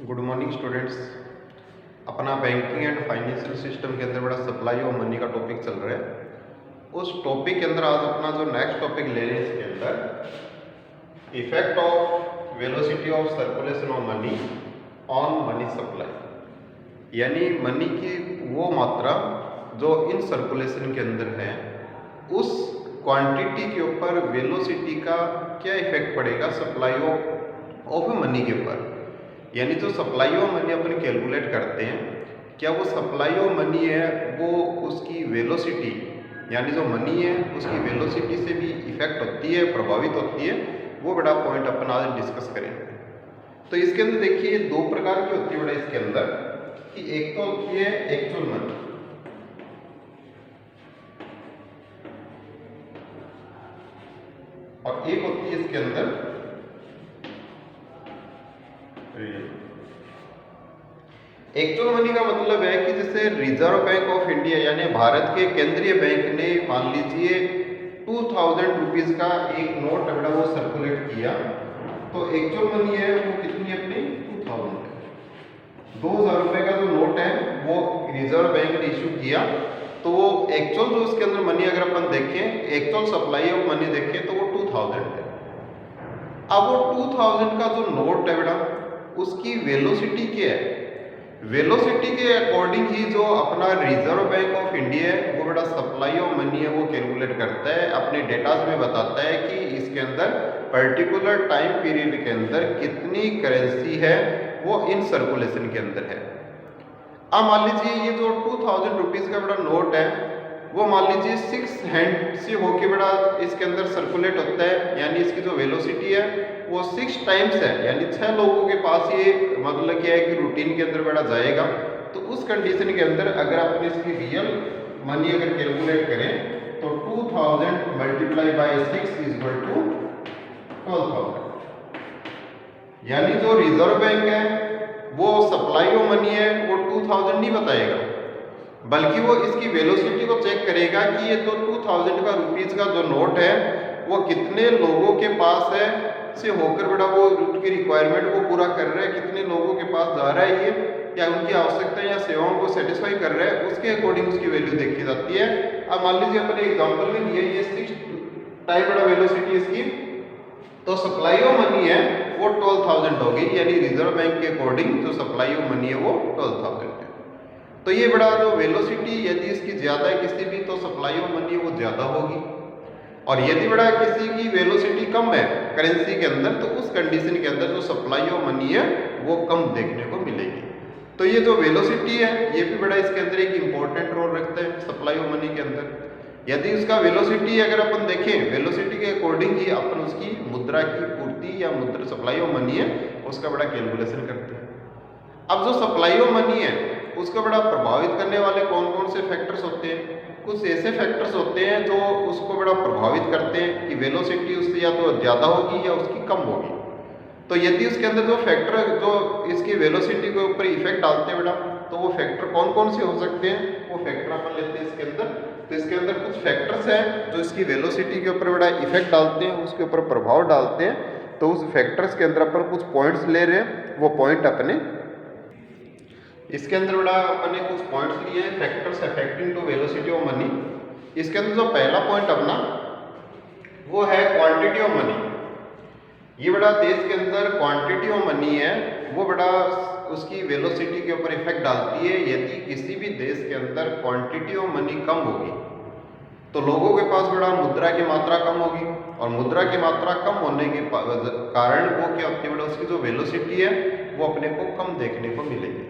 Good morning students. अपना banking and financial system के अंदर बड़ा सप्लाई ऑफ मनी का टॉपिक चल रहा है। उस टॉपिक के अंदर आज अपना जो नेक्स्ट टॉपिक ले रहे हैं इसके अंदर effect of velocity of circulation of money on money supply, यानी मनी की वो मात्रा जो इन सर्कुलेशन के अंदर है उस क्वांटिटी के ऊपर वेलोसिटी का क्या इफेक्ट पड़ेगा सप्लाई ऑफ मनी के ऊपर। यानी जो supply of money upon calculate करते हैं, क्या वो सप्लाई ऑफ मनी है वो उसकी वेलोसिटी यानी जो मनी है उसकी वेलोसिटी से भी इफेक्ट होती है, प्रभावित होती है। वो बड़ा पॉइंट अपन आज डिस्कस करेंगे। तो इसके अंदर देखिए दो प्रकार की होती है बड़ा इसके अंदर कि एक तो होती है एक्चुअल मनी और एक होती है इसके अंदर एक्चुअल मनी का मतलब है कि जैसे रिजर्व बैंक ऑफ इंडिया यानी भारत के केंद्रीय बैंक ने मान लीजिए 2000 रुपीज का एक नोट अगर वो सर्कुलेट किया तो एक्चुअल मनी है वो कितनी अपनी 2000 है। 2000 रुपए का जो नोट है वो रिजर्व बैंक ने इशू किया तो वो एक्चुअल जो उसके अंदर मनी अगर अपन देखें, एक्चुअल सप्लाई ऑफ मनी देखें तो वो 2000 है। अब वो 2000 का जो नोट है बेटा उसकी वेलोसिटी क्या है, वेलोसिटी के अकॉर्डिंग ही जो अपना रिजर्व बैंक ऑफ इंडिया है वो बड़ा सप्लाई ऑफ मनी है वो कैलकुलेट करता है, अपने डेटाज में बताता है कि इसके अंदर पर्टिकुलर टाइम पीरियड के अंदर कितनी करेंसी है वो इन सर्कुलेशन के अंदर है। अब मान लीजिए ये जो 2000 रुपीज का बड़ा नोट है वो मान लीजिए 6 हैंड से होके बड़ा इसके अंदर सर्कुलेट होता है, यानी इसकी जो वेलोसिटी है वो 6 टाइम्स है, यानी 6 लोगों के पास ये मतलब क्या है कि रूटीन के अंदर बड़ा जाएगा। तो उस कंडीशन के अंदर अगर अपन इसकी रियल मनी अगर कैलकुलेट करें तो 2000 multiply by 6 is equal to 12000, यानी जो रिजर्व बैंक है वो सप्लाई ऑफ मनी है वो 2000 नहीं बताएगा, बल्कि वो इसकी वेलोसिटी को चेक करेगा कि ये तो 2000 का रुपीज का जो नोट है वो कितने लोगों के पास है से होकर बड़ा वो उनकी रिक्वायरमेंट को पूरा कर रहा है, कितने लोगों के पास जा रहा है ये या उनकी आवश्यकता या सेवाओं को सेटिस्फाई कर रहा है, उसके अकॉर्डिंग उसकी वैल्यू देखी जाती है। अब मान लीजिए अपने एग्जाम्पल में ये 6 टाइम बड़ा वेलोसिटी इसकी, तो सप्लाई ऑफ मनी है वो 12000 होगी, यानी रिजर्व बैंक के अकॉर्डिंग जो सप्लाई ऑफ मनी है वो 12000 है। तो ये बड़ा जो वेलोसिटी यदि इसकी ज्यादा है किसी भी तो सप्लाई ऑफ मनी वो ज्यादा होगी, और यदि बड़ा किसी की वेलोसिटी कम है करेंसी के अंदर तो उस कंडीशन के अंदर जो सप्लाई ऑफ मनी है वो कम देखने को मिलेगी। तो ये जो वेलोसिटी है ये भी बड़ा इसके अंदर एक इंपॉर्टेंट रोल रखता है सप्लाई ऑफ मनी के अंदर। यदि उसका वेलोसिटी अगर अपन देखें, वेलोसिटी के अकॉर्डिंग ही अपन उसकी मुद्रा की पूर्ति या मुद्रा सप्लाई ऑफ मनी है उसका बड़ा कैलकुलेशन करते हैं। अब जो सप्लाई ऑफ मनी है उसको बड़ा प्रभावित करने वाले कौन कौन से फैक्टर्स होते हैं, कुछ ऐसे फैक्टर्स होते हैं जो उसको बड़ा प्रभावित करते हैं कि वेलोसिटी उससे या तो ज़्यादा होगी या उसकी कम होगी। तो यदि उसके अंदर जो फैक्टर जो इसकी वेलोसिटी के ऊपर इफेक्ट डालते हैं बेटा तो वो फैक्टर कौन कौन से हो सकते हैं, वो फैक्टर अपन लेते हैं इसके अंदर। तो इसके अंदर कुछ फैक्टर्स हैं जो इसकी वेलोसिटी के ऊपर बड़ा इफेक्ट डालते हैं, उसके ऊपर प्रभाव डालते हैं। तो उस फैक्टर्स के अंदर अपन कुछ पॉइंट्स ले रहे हैं, वो पॉइंट अपने इसके अंदर बड़ा अपने कुछ पॉइंट्स लिए हैं factors affecting to velocity of money. इसके अंदर जो पहला पॉइंट अपना वो है क्वांटिटी ऑफ मनी। ये बड़ा देश के अंदर क्वांटिटी ऑफ मनी है वो बड़ा उसकी वेलोसिटी के ऊपर इफेक्ट डालती है। यदि किसी भी देश के अंदर क्वांटिटी ऑफ मनी कम होगी तो लोगों के पास बड़ा मुद्रा की मात्रा कम होगी, और मुद्रा की मात्रा कम होने के कारण वो क्या होती है बड़ा उसकी जो वेलोसिटी है वो अपने को कम देखने को मिलेगी,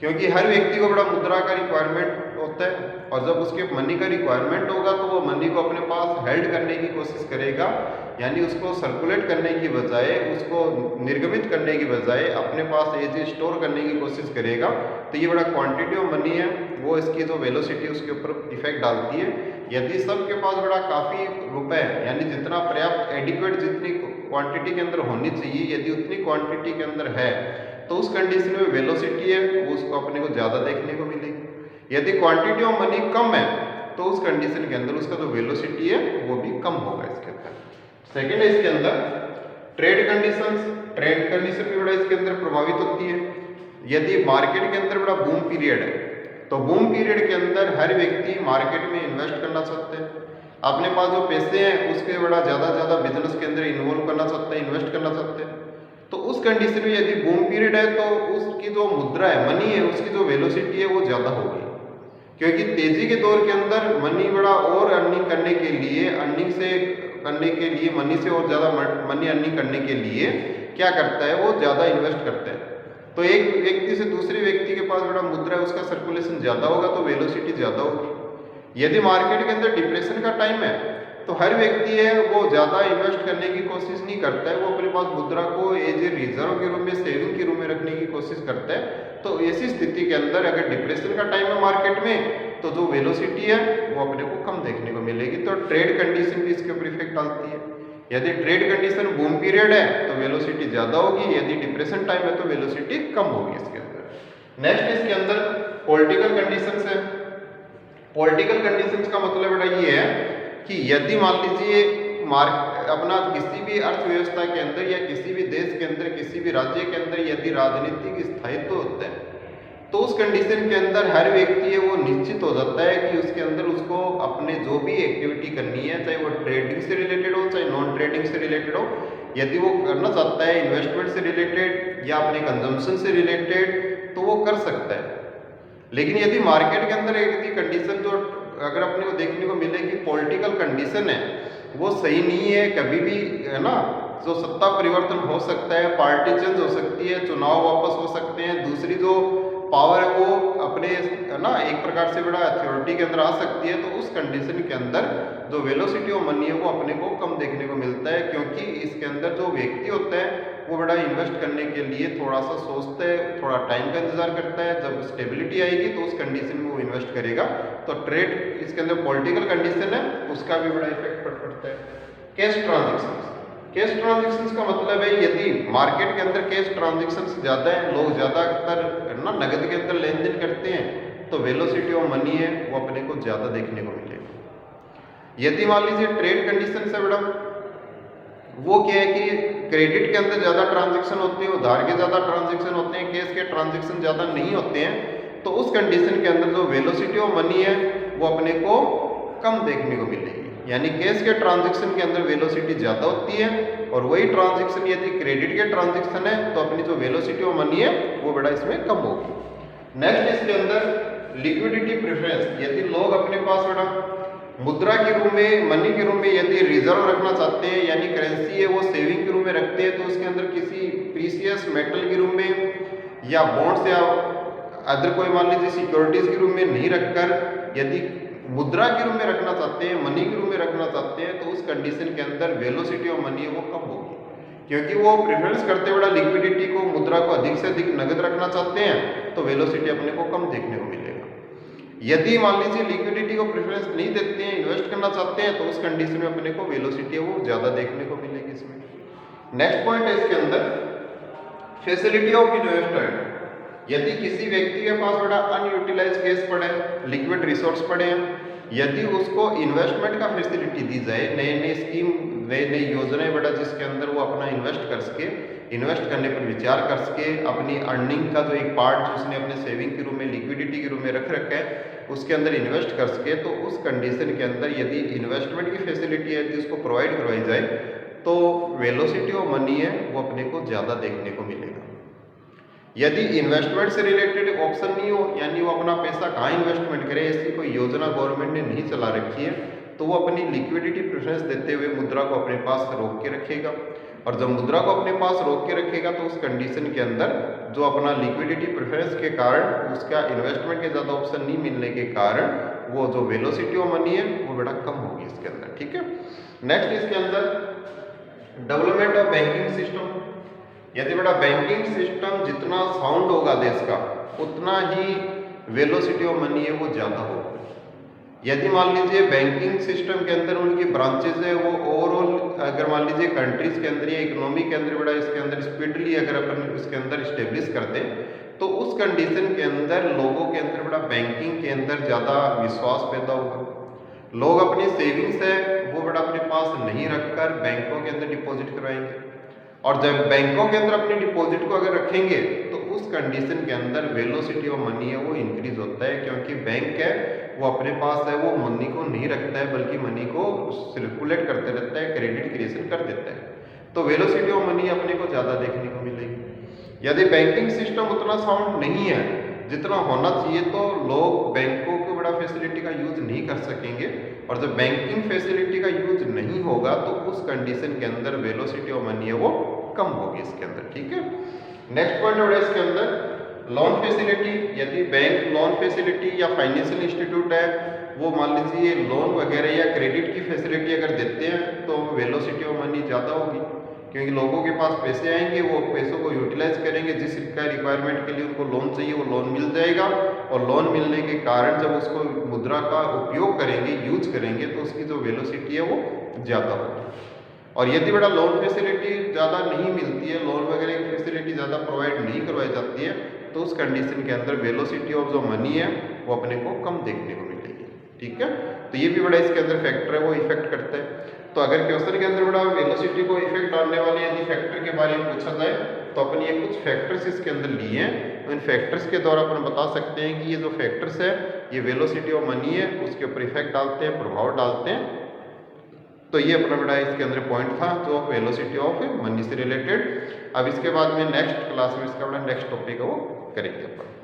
क्योंकि हर व्यक्ति को बड़ा मुद्रा का रिक्वायरमेंट होता है, और जब उसके मनी का रिक्वायरमेंट होगा तो वो मनी को अपने पास हेल्ड करने की कोशिश करेगा, यानी उसको सर्कुलेट करने की बजाय उसको निर्गमित करने की बजाय अपने पास एज स्टोर करने की कोशिश करेगा। तो ये बड़ा क्वांटिटी ऑफ मनी है वो इसकी जो वेलोसिटी उसके ऊपर इफेक्ट डालती है। यदि सबके पास बड़ा काफ़ी रुपए यानी जितना पर्याप्त एडिक्वेट जितनी क्वांटिटी के अंदर होनी चाहिए यदि उतनी क्वांटिटी के अंदर है तो उस कंडीशन में वेलोसिटी है वो उसको अपने को ज़्यादा देखने को मिलेगी। यदि क्वांटिटी ऑफ मनी कम है तो उस कंडीशन के अंदर उसका जो वेलोसिटी है वो भी कम होगा इसके अंदर। सेकेंड है इसके अंदर ट्रेड कंडीशन भी बड़ा इसके अंदर प्रभावित होती है। यदि मार्केट के अंदर बड़ा बूम पीरियड है तो बूम पीरियड के अंदर हर व्यक्ति मार्केट में इन्वेस्ट करना चाहते हैं, अपने पास जो पैसे हैं उसके बड़ा ज़्यादा बिजनेस के अंदर इन्वॉल्व करना चाहते हैं, इन्वेस्ट करना चाहते हैं। तो उस कंडीशन में यदि बूम पीरियड है तो उसकी जो मुद्रा है, मनी है, उसकी जो वेलोसिटी है वो ज़्यादा होगी, क्योंकि तेजी के दौर के अंदर मनी बड़ा और अर्निंग करने के लिए मनी से और ज़्यादा मनी अर्निंग करने के लिए क्या करता है, वो ज़्यादा इन्वेस्ट करता है। तो एक व्यक्ति से दूसरे व्यक्ति के पास बड़ा मुद्रा है, उसका सर्कुलेशन ज़्यादा होगा तो वेलोसिटी ज़्यादा होगी। यदि मार्केट के अंदर डिप्रेशन का टाइम है तो हर व्यक्ति है वो ज़्यादा इन्वेस्ट करने की कोशिश नहीं करता है, वो अपने पास मुद्रा को एज ए रिजर्व के रूप में, सेविंग के रूप में रखने की कोशिश करता है। तो ऐसी स्थिति के अंदर अगर डिप्रेशन का टाइम है मार्केट में तो जो वेलोसिटी है वो अपने को कम देखने को मिलेगी। तो ट्रेड कंडीशन भी इसके ऊपर इफेक्ट डालती है। यदि ट्रेड कंडीशन बूम पीरियड है तो वेलोसिटी ज़्यादा होगी, यदि डिप्रेशन टाइम है तो वेलोसिटी कम होगी इसके अंदर। नेक्स्ट इसके अंदर पॉलिटिकल कंडीशंस है। पॉलिटिकल कंडीशंस का मतलब बड़ा ये है कि यदि मान लीजिए अपना किसी भी अर्थव्यवस्था के अंदर या किसी भी देश के अंदर, किसी भी राज्य के अंदर यदि राजनीतिक स्थायित्व होता है तो उस कंडीशन के अंदर हर व्यक्ति है वो निश्चित हो जाता है कि उसके अंदर उसको अपने जो भी एक्टिविटी करनी है, चाहे वो ट्रेडिंग से रिलेटेड हो चाहे नॉन ट्रेडिंग से रिलेटेड हो, यदि वो करना चाहता है इन्वेस्टमेंट से रिलेटेड या अपने कंजम्पशन से रिलेटेड तो वो कर सकता है। लेकिन यदि मार्केट के अंदर एक कंडीशन जो अगर अपने को देखने को मिलेगी, पॉलिटिकल कंडीशन है वो सही नहीं है, कभी भी है ना, जो सत्ता परिवर्तन हो सकता है, पार्टी चेंज हो सकती है, चुनाव वापस हो सकते हैं, दूसरी जो पावर है वो अपने है ना एक प्रकार से बड़ा अथॉरिटी के अंदर आ सकती है। तो उस कंडीशन के अंदर जो वेलोसिटी ऑफ मनी है वो अपने को कम देखने को मिलता है, क्योंकि इसके अंदर जो व्यक्ति होता है वो बड़ा इन्वेस्ट करने के लिए थोड़ा सा सोचता है, थोड़ा टाइम का इंतजार करता है, जब स्टेबिलिटी आएगी तो उस कंडीशन में वो इन्वेस्ट करेगा। तो ट्रेड इसके अंदर पॉलिटिकल कंडीशन है उसका भी बड़ा इफेक्ट पड़ता है। कैश ट्रांजेक्शन्स का मतलब है यदि मार्केट के अंदर कैश ट्रांजेक्शन्स ज़्यादा है, लोग ज़्यादातर ना नगद के अंदर लेन देन करते हैं, तो वेलोसिटी ऑफ मनी है वो अपने को ज़्यादा देखने को मिलेगा। यदि मान लीजिए ट्रेड कंडीशन से मैडम वो क्या है कि क्रेडिट के अंदर ज़्यादा ट्रांजेक्शन होते हैं, उधार के ज़्यादा ट्रांजेक्शन होते हैं, कैश के ट्रांजेक्शन ज़्यादा नहीं होते हैं, तो उस कंडीशन के अंदर जो वेलोसिटी ऑफ मनी है वो अपने को कम देखने को मिलेगी। यानी कैश के ट्रांजेक्शन के अंदर वेलोसिटी ज़्यादा होती है और वही ट्रांजेक्शन यदि क्रेडिट के ट्रांजेक्शन है तो अपनी जो वेलोसिटी ऑफ मनी है वो बड़ा इसमें कम होगी। नेक्स्ट इसके अंदर लिक्विडिटी प्रेफरेंस। यदि लोग अपने पास बड़ा मुद्रा के रूप में, मनी के रूप में यदि रिजर्व रखना चाहते हैं, यानी करेंसी है वो सेविंग के रूप में रखते हैं, तो उसके अंदर किसी प्रीसियस मेटल के रूप में या बॉन्ड्स या अदर कोई मान लीजिए सिक्योरिटीज के रूप में नहीं रखकर यदि मुद्रा के रूप में रखना चाहते हैं, मनी के रूप में रखना चाहते हैं, तो उस कंडीशन के अंदर वेलोसिटी ऑफ मनी है वो कम होगी, क्योंकि वो प्रेफरेंस करते बड़ा लिक्विडिटी को, मुद्रा को अधिक से अधिक नगद रखना चाहते हैं, तो वेलोसिटी अपने को कम देखने को मिलेगा। यदि मान लीजिए लिक्विडिटी को प्रेफरेंस नहीं देते हैं, इन्वेस्ट करना चाहते हैं, तो उस कंडीशन में अपने को वेलोसिटी है वो ज़्यादा देखने को मिलेगी इसमें। नेक्स्ट पॉइंट है इसके अंदर फैसिलिटी ऑफ इन्वेस्टमेंट। यदि किसी व्यक्ति के पास बड़ा अनयूटिलाइज कैश पड़े, लिक्विड रिसोर्स पड़े हैं, यदि उसको इन्वेस्टमेंट का फैसिलिटी दी जाए, नई नई स्कीम, नई नई योजनाएं बड़ा जिसके अंदर वो अपना इन्वेस्ट कर सके, इन्वेस्ट करने पर विचार कर सके, अपनी अर्निंग का जो एक पार्ट जिसने अपने सेविंग के रूप में, लिक्विडिटी के रूप में रख रखा है, उसके अंदर इन्वेस्ट कर सके, तो उस कंडीशन के अंदर यदि इन्वेस्टमेंट की फैसिलिटी है यदि उसको प्रोवाइड करवाई जाए तो वेलोसिटी ऑफ मनी है वो अपने को ज़्यादा देखने को मिलेगा। यदि इन्वेस्टमेंट से रिलेटेड ऑप्शन नहीं हो, यानी वो अपना पैसा कहाँ इन्वेस्टमेंट करे, ऐसी कोई योजना गवर्नमेंट ने नहीं चला रखी है, तो वो अपनी लिक्विडिटी प्रेफरेंस देते हुए मुद्रा को अपने पास रोक के रखेगा। और जब मुद्रा को अपने पास रोक के रखेगा तो उस कंडीशन के अंदर जो अपना लिक्विडिटी प्रेफरेंस के कारण उसका इन्वेस्टमेंट के ज़्यादा ऑप्शन नहीं मिलने के कारण वो जो वेलोसिटी ऑफ मनी है वो बड़ा कम होगी इसके अंदर। ठीक है, नेक्स्ट इसके अंदर डेवलपमेंट ऑफ बैंकिंग सिस्टम। यदि बड़ा बैंकिंग सिस्टम जितना साउंड होगा देश का उतना ही वेलोसिटी ऑफ मनी है वो ज़्यादा होगा। यदि मान लीजिए बैंकिंग सिस्टम के अंदर उनकी ब्रांचेज है वो ओवरऑल अगर मान लीजिए कंट्रीज के अंदर या इकोनॉमी के अंदर बड़ा इसके अंदर स्पीडली अगर अपन इसके अंदर इस्टेब्लिश कर दें तो उस कंडीशन के अंदर लोगों के अंदर बड़ा बैंकिंग के अंदर ज़्यादा विश्वास पैदा होगा। लोग अपनी सेविंग्स है वो बड़ा अपने पास नहीं रखकर बैंकों के अंदर डिपॉजिट करवाएंगे। और जब बैंकों के अंदर अपनी डिपॉजिट को अगर रखेंगे तो उस कंडीशन के अंदर वेलोसिटी ऑफ मनी है वो इंक्रीज होता है, क्योंकि बैंक है वो अपने पास है वो मनी को नहीं रखता है बल्कि मनी को सर्कुलेट करते रहता है, क्रेडिट क्रिएशन कर देता है। तो वेलोसिटी ऑफ मनी अपने को ज़्यादा देखने को मिलेगी। यदि बैंकिंग सिस्टम उतना साउंड नहीं है जितना होना चाहिए तो लोग बैंकों को बड़ा फैसिलिटी का यूज नहीं कर सकेंगे, और जब बैंकिंग फैसिलिटी का यूज नहीं होगा तो उस कंडीशन के अंदर वेलोसिटी ऑफ मनी है वो कम होगी इसके अंदर। ठीक है, नेक्स्ट पॉइंट है इसके अंदर लोन फैसिलिटी। यदि बैंक लोन फैसिलिटी या फाइनेंशियल इंस्टीट्यूट है वो मान लीजिए लोन वगैरह या क्रेडिट की फैसिलिटी अगर देते हैं तो वेलोसिटी ऑफ मनी ज़्यादा होगी, क्योंकि लोगों के पास पैसे आएंगे, वो पैसों को यूटिलाइज करेंगे, जिस रिक्वायरमेंट के लिए उनको लोन चाहिए वो लोन मिल जाएगा, और लोन मिलने के कारण जब उसको मुद्रा का उपयोग करेंगे, यूज करेंगे, तो उसकी जो वेलोसिटी है वो ज़्यादा होगी। और यदि बड़ा लोन फैसिलिटी ज़्यादा नहीं मिलती है, लोन वगैरह की फैसिलिटी ज़्यादा प्रोवाइड नहीं करवाई जाती है, तो उस कंडीशन के अंदर वेलोसिटी ऑफ जो मनी है वो अपने को कम देखने को मिलेगी। ठीक है, तो ये भी बड़ा इसके अंदर फैक्टर है वो इफेक्ट करता है। तो अगर क्वेश्चन के अंदर बड़ा वेलोसिटी को इफेक्ट डालने वाले यदि फैक्टर के बारे में पूछा जाए तो अपन ये कुछ फैक्टर्स इसके अंदर लिए हैं, तो इन फैक्टर्स के द्वारा अपन बता सकते हैं कि ये जो फैक्टर्स है ये वेलोसिटी ऑफ मनी है उसके ऊपर इफेक्ट डालते हैं, प्रभाव डालते हैं। तो ये अपना बड़ा इसके अंदर पॉइंट था जो वेलोसिटी ऑफ मनी से रिलेटेड। अब इसके बाद में नेक्स्ट क्लास में इसका बड़ा नेक्स्ट टॉपिक है वो करेंगे अपन।